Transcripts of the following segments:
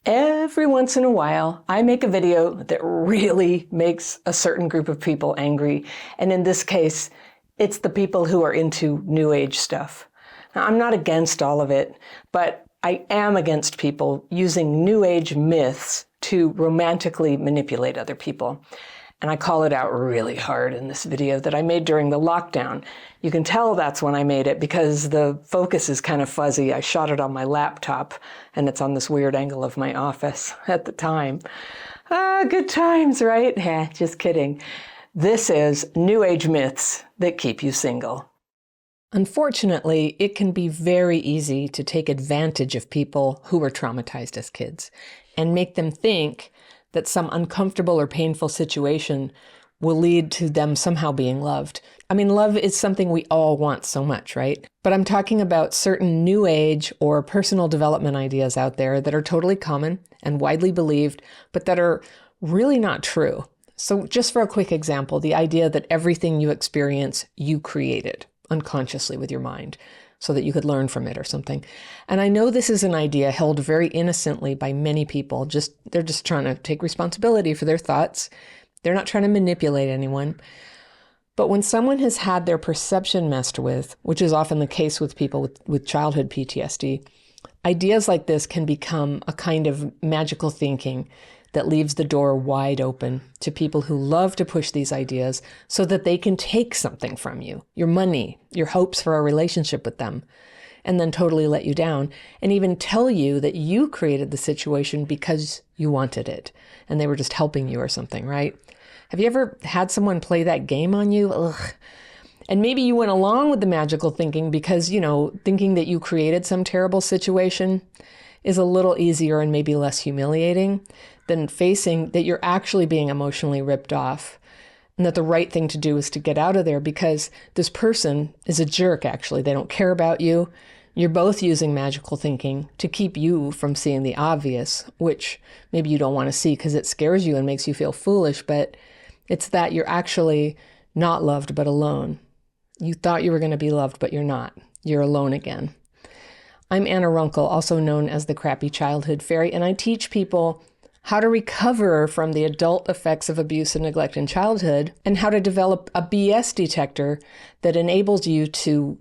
Every once in a while, I make a video that really makes a certain group of people angry. And in this case, it's the people who are into New Age stuff. Now, I'm not against all of it, but I am against people using New Age myths to romantically manipulate other people. And I call it out really hard in this video that I made during the lockdown. You can tell that's when I made it because the focus is kind of fuzzy. I shot it on my laptop and it's on this weird angle of my office at the time. Good times, right? Just kidding. This is New Age myths that keep you single. Unfortunately, it can be very easy to take advantage of people who were traumatized as kids and make them think that some uncomfortable or painful situation will lead to them somehow being loved. I mean, love is something we all want so much, right? But I'm talking about certain New Age or personal development ideas out there that are totally common and widely believed, but that are really not true. So just for a quick example, the idea that everything you experience, you created unconsciously with your mind so that you could learn from it or something. And I know this is an idea held very innocently by many people. They're just trying to take responsibility for their thoughts. They're not trying to manipulate anyone. But when someone has had their perception messed with, which is often the case with people with childhood PTSD, ideas like this can become a kind of magical thinking that leaves the door wide open to people who love to push these ideas so that they can take something from you, your money, your hopes for a relationship with them, and then totally let you down, and even tell you that you created the situation because you wanted it, and they were just helping you or something, right? Have you ever had someone play that game on you? Ugh. And maybe you went along with the magical thinking because, thinking that you created some terrible situation is a little easier and maybe less humiliating than facing that you're actually being emotionally ripped off and that the right thing to do is to get out of there because this person is a jerk, actually. They don't care about you. You're both using magical thinking to keep you from seeing the obvious, which maybe you don't want to see because it scares you and makes you feel foolish, but it's that you're actually not loved but alone. You thought you were going to be loved, but you're not. You're alone again. I'm Anna Runkle, also known as the Crappy Childhood Fairy, and I teach people how to recover from the adult effects of abuse and neglect in childhood and how to develop a BS detector that enables you to,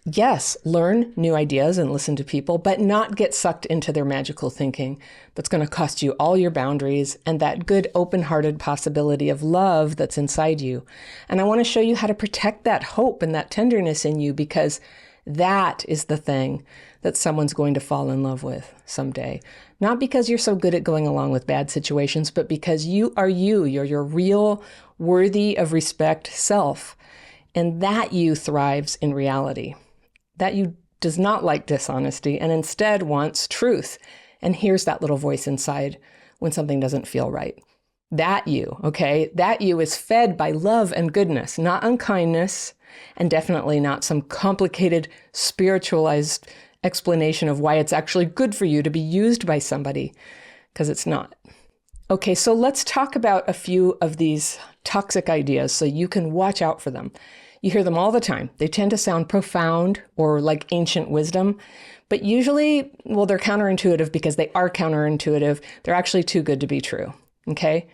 yes, learn new ideas and listen to people, but not get sucked into their magical thinking that's going to cost you all your boundaries and that good open-hearted possibility of love that's inside you. And I want to show you how to protect that hope and that tenderness in you because that is the thing that someone's going to fall in love with someday. Not because you're so good at going along with bad situations, but because you are you. You're your real, worthy of respect self. And that you thrives in reality. That you does not like dishonesty and instead wants truth and hears that little voice inside when something doesn't feel right. That you, okay? That you is fed by love and goodness, not unkindness, and definitely not some complicated spiritualized explanation of why it's actually good for you to be used by somebody, because it's not. Okay, so let's talk about a few of these toxic ideas so you can watch out for them. You hear them all the time. They tend to sound profound or like ancient wisdom, but usually, well, they're counterintuitive because they are counterintuitive. They're actually too good to be true, okay?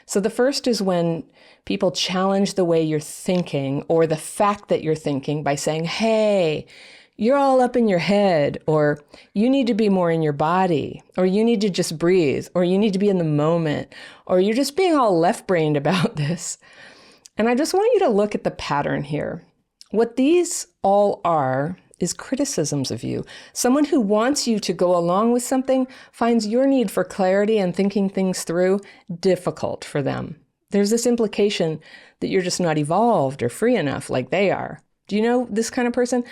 So the first is when people challenge the way you're thinking or the fact that you're thinking by saying, hey, you're all up in your head, or you need to be more in your body, or you need to just breathe, or you need to be in the moment, or you're just being all left-brained about this. And I just want you to look at the pattern here. What these all are is criticisms of you. Someone who wants you to go along with something finds your need for clarity and thinking things through difficult for them. There's this implication that you're just not evolved or free enough like they are. Do you know this kind of person?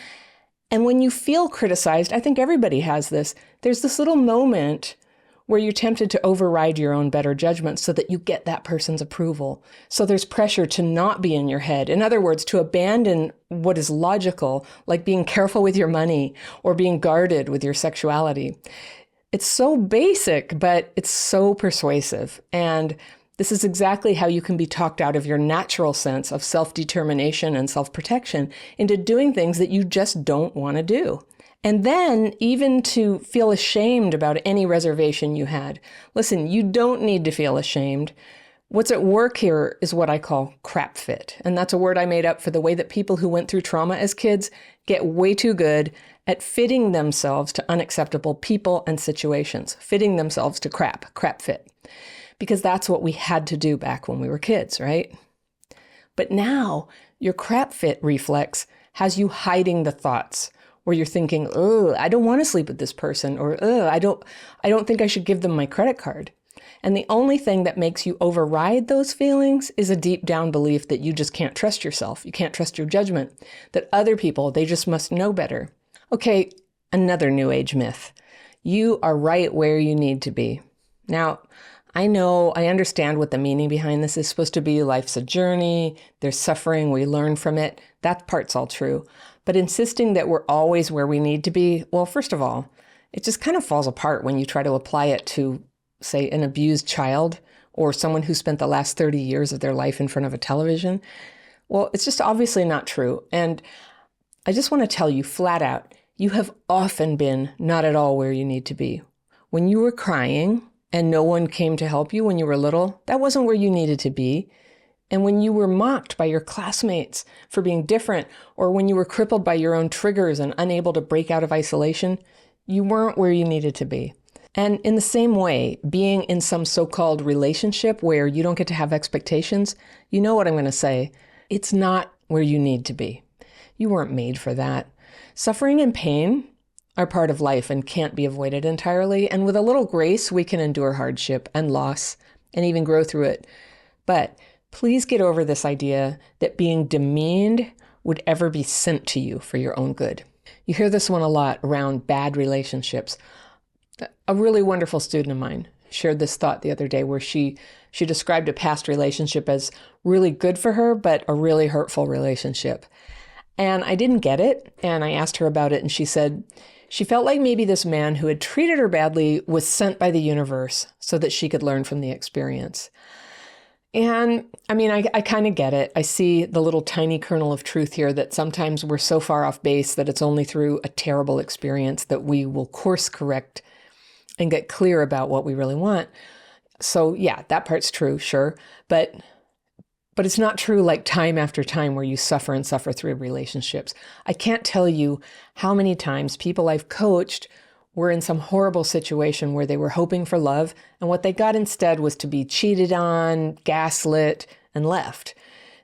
And when you feel criticized, I think everybody has this, there's this little moment where you're tempted to override your own better judgment so that you get that person's approval. So there's pressure to not be in your head. In other words, to abandon what is logical, like being careful with your money or being guarded with your sexuality. It's so basic, but it's so persuasive. And this is exactly how you can be talked out of your natural sense of self-determination and self-protection into doing things that you just don't want to do. And then even to feel ashamed about any reservation you had. Listen, you don't need to feel ashamed. What's at work here is what I call crap fit. And that's a word I made up for the way that people who went through trauma as kids get way too good at fitting themselves to unacceptable people and situations, fitting themselves to crap fit. Because that's what we had to do back when we were kids, right? But now your crap fit reflex has you hiding the thoughts where you're thinking, oh, I don't want to sleep with this person, or oh, I don't think I should give them my credit card. And the only thing that makes you override those feelings is a deep down belief that you just can't trust yourself. You can't trust your judgment, that other people, they just must know better. Okay, another New Age myth. You are right where you need to be. Now, I understand what the meaning behind this is supposed to be. Life's a journey. There's suffering. We learn from it. That part's all true. But insisting that we're always where we need to be, well, first of all, it just kind of falls apart when you try to apply it to, say, an abused child or someone who spent the last 30 years of their life in front of a television. Well, it's just obviously not true. And I just want to tell you flat out, you have often been not at all where you need to be. When you were crying and no one came to help you when you were little, that wasn't where you needed to be. And when you were mocked by your classmates for being different, or when you were crippled by your own triggers and unable to break out of isolation, you weren't where you needed to be. And in the same way, being in some so-called relationship where you don't get to have expectations, you know what I'm going to say, it's not where you need to be. You weren't made for that. Suffering and pain are part of life and can't be avoided entirely. And with a little grace, we can endure hardship and loss and even grow through it. But please get over this idea that being demeaned would ever be sent to you for your own good. You hear this one a lot around bad relationships. A really wonderful student of mine shared this thought the other day where she described a past relationship as really good for her, but a really hurtful relationship. And I didn't get it. And I asked her about it. And she said she felt like maybe this man who had treated her badly was sent by the universe so that she could learn from the experience. And I mean, I kind of get it. I see the little tiny kernel of truth here that sometimes we're so far off base that it's only through a terrible experience that we will course correct and get clear about what we really want. So yeah, that part's true, sure. But it's not true like time after time where you suffer and suffer through relationships. I can't tell you how many times people I've coached were in some horrible situation where they were hoping for love, and what they got instead was to be cheated on, gaslit, and left.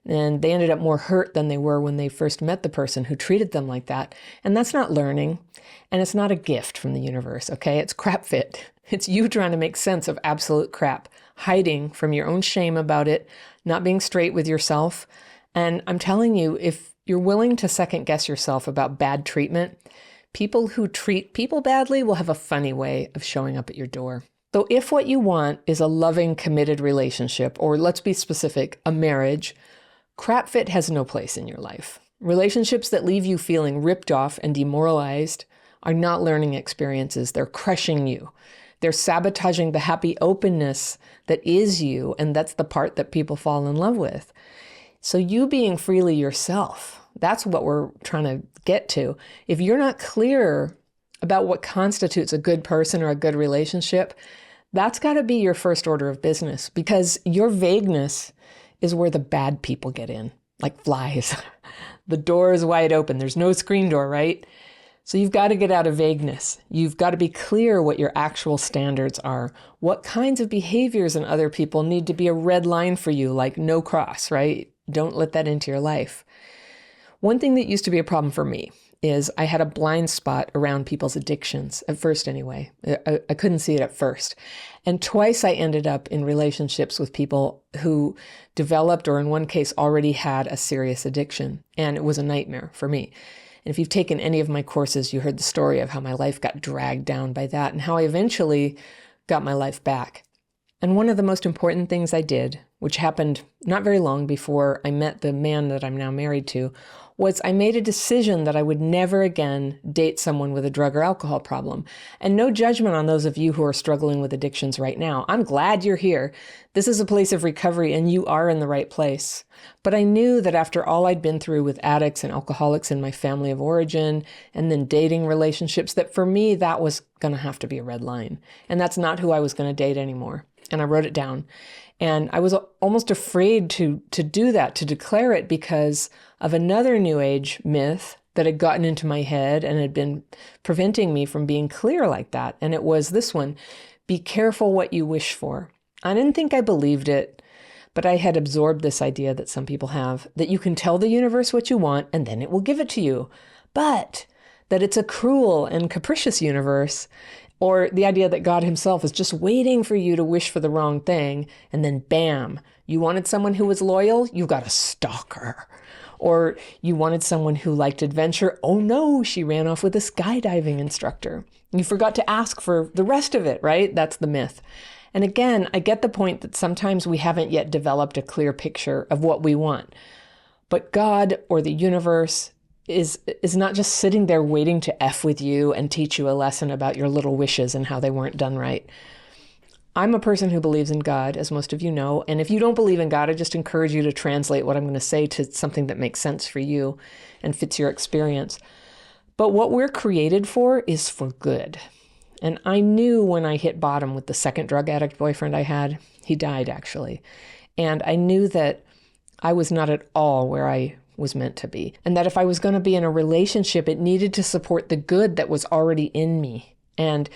And they ended up more hurt than they were when they first met the person who treated them like that. And that's not learning, and it's not a gift from the universe, okay? It's crap fit. It's you trying to make sense of absolute crap, hiding from your own shame about it, not being straight with yourself. And I'm telling you, if you're willing to second guess yourself about bad treatment, people who treat people badly will have a funny way of showing up at your door. So if what you want is a loving, committed relationship, or let's be specific, a marriage, crap fit has no place in your life. Relationships that leave you feeling ripped off and demoralized are not learning experiences. They're crushing you. They're sabotaging the happy openness that is you, and that's the part that people fall in love with. So you being freely yourself, that's what we're trying to get to. If you're not clear about what constitutes a good person or a good relationship, that's got to be your first order of business, because your vagueness is where the bad people get in, like flies. The door is wide open. There's no screen door, right? So you've got to get out of vagueness. You've got to be clear what your actual standards are. What kinds of behaviors in other people need to be a red line for you, like no cross, right? Don't let that into your life. One thing that used to be a problem for me is I had a blind spot around people's addictions, at first anyway. I couldn't see it at first. And twice I ended up in relationships with people who developed, or in one case already had, a serious addiction. And it was a nightmare for me. And if you've taken any of my courses, you heard the story of how my life got dragged down by that and how I eventually got my life back. And one of the most important things I did, which happened not very long before I met the man that I'm now married to, was I made a decision that I would never again date someone with a drug or alcohol problem. And no judgment on those of you who are struggling with addictions right now. I'm glad you're here. This is a place of recovery and you are in the right place. But I knew that after all I'd been through with addicts and alcoholics in my family of origin, and then dating relationships, that for me, that was going to have to be a red line. And that's not who I was going to date anymore. And I wrote it down. And I was almost afraid to do that, to declare it, because of another New Age myth that had gotten into my head and had been preventing me from being clear like that. And it was this one: be careful what you wish for. I didn't think I believed it, but I had absorbed this idea that some people have, that you can tell the universe what you want and then it will give it to you. But that it's a cruel and capricious universe, or the idea that God himself is just waiting for you to wish for the wrong thing, and then bam, you wanted someone who was loyal, you got a stalker. Or you wanted someone who liked adventure, oh no, she ran off with a skydiving instructor. You forgot to ask for the rest of it, right? That's the myth. And again, I get the point that sometimes we haven't yet developed a clear picture of what we want. But God or the universe is not just sitting there waiting to F with you and teach you a lesson about your little wishes and how they weren't done right. I'm a person who believes in God, as most of you know. And if you don't believe in God, I just encourage you to translate what I'm going to say to something that makes sense for you and fits your experience. But what we're created for is for good. And I knew when I hit bottom with the second drug addict boyfriend I had, he died actually. And I knew that I was not at all where I was meant to be. And that if I was going to be in a relationship, it needed to support the good that was already in me. And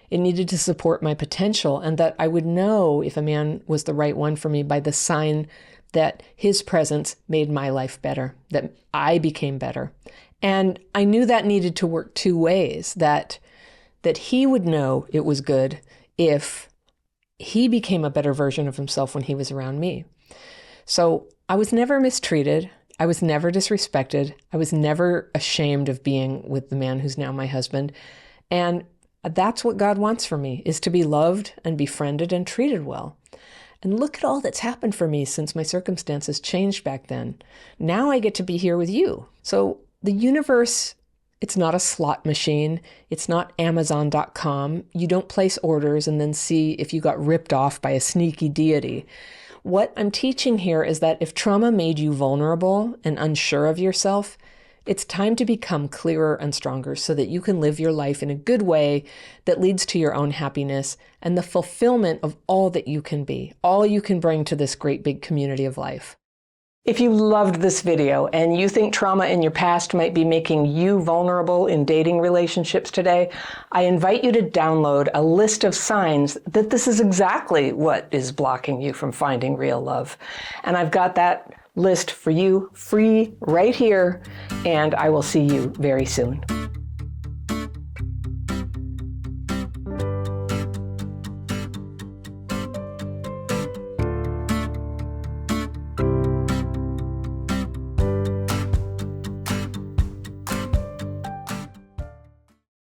it needed to support my potential. And that I would know if a man was the right one for me by the sign that his presence made my life better, that I became better. And I knew that needed to work two ways, that he would know it was good if he became a better version of himself when he was around me. So I was never mistreated. I was never disrespected. I was never ashamed of being with the man who's now my husband. And that's what God wants for me, is to be loved and befriended and treated well. And look at all that's happened for me since my circumstances changed back then. Now I get to be here with you. So the universe, it's not a slot machine. It's not Amazon.com. You don't place orders and then see if you got ripped off by a sneaky deity. What I'm teaching here is that if trauma made you vulnerable and unsure of yourself, it's time to become clearer and stronger so that you can live your life in a good way that leads to your own happiness and the fulfillment of all that you can be, all you can bring to this great big community of life. If you loved this video and you think trauma in your past might be making you vulnerable in dating relationships today, I invite you to download a list of signs that this is exactly what is blocking you from finding real love. And I've got that list for you free right here, and I will see you very soon.